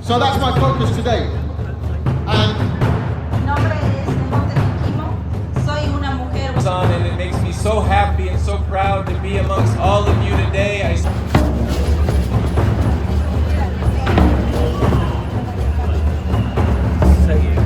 So that's my focus today. And Mi nombre es Nemonte Kimo. Soy una mujer. And it makes me so happy and so proud to be amongst all of you today.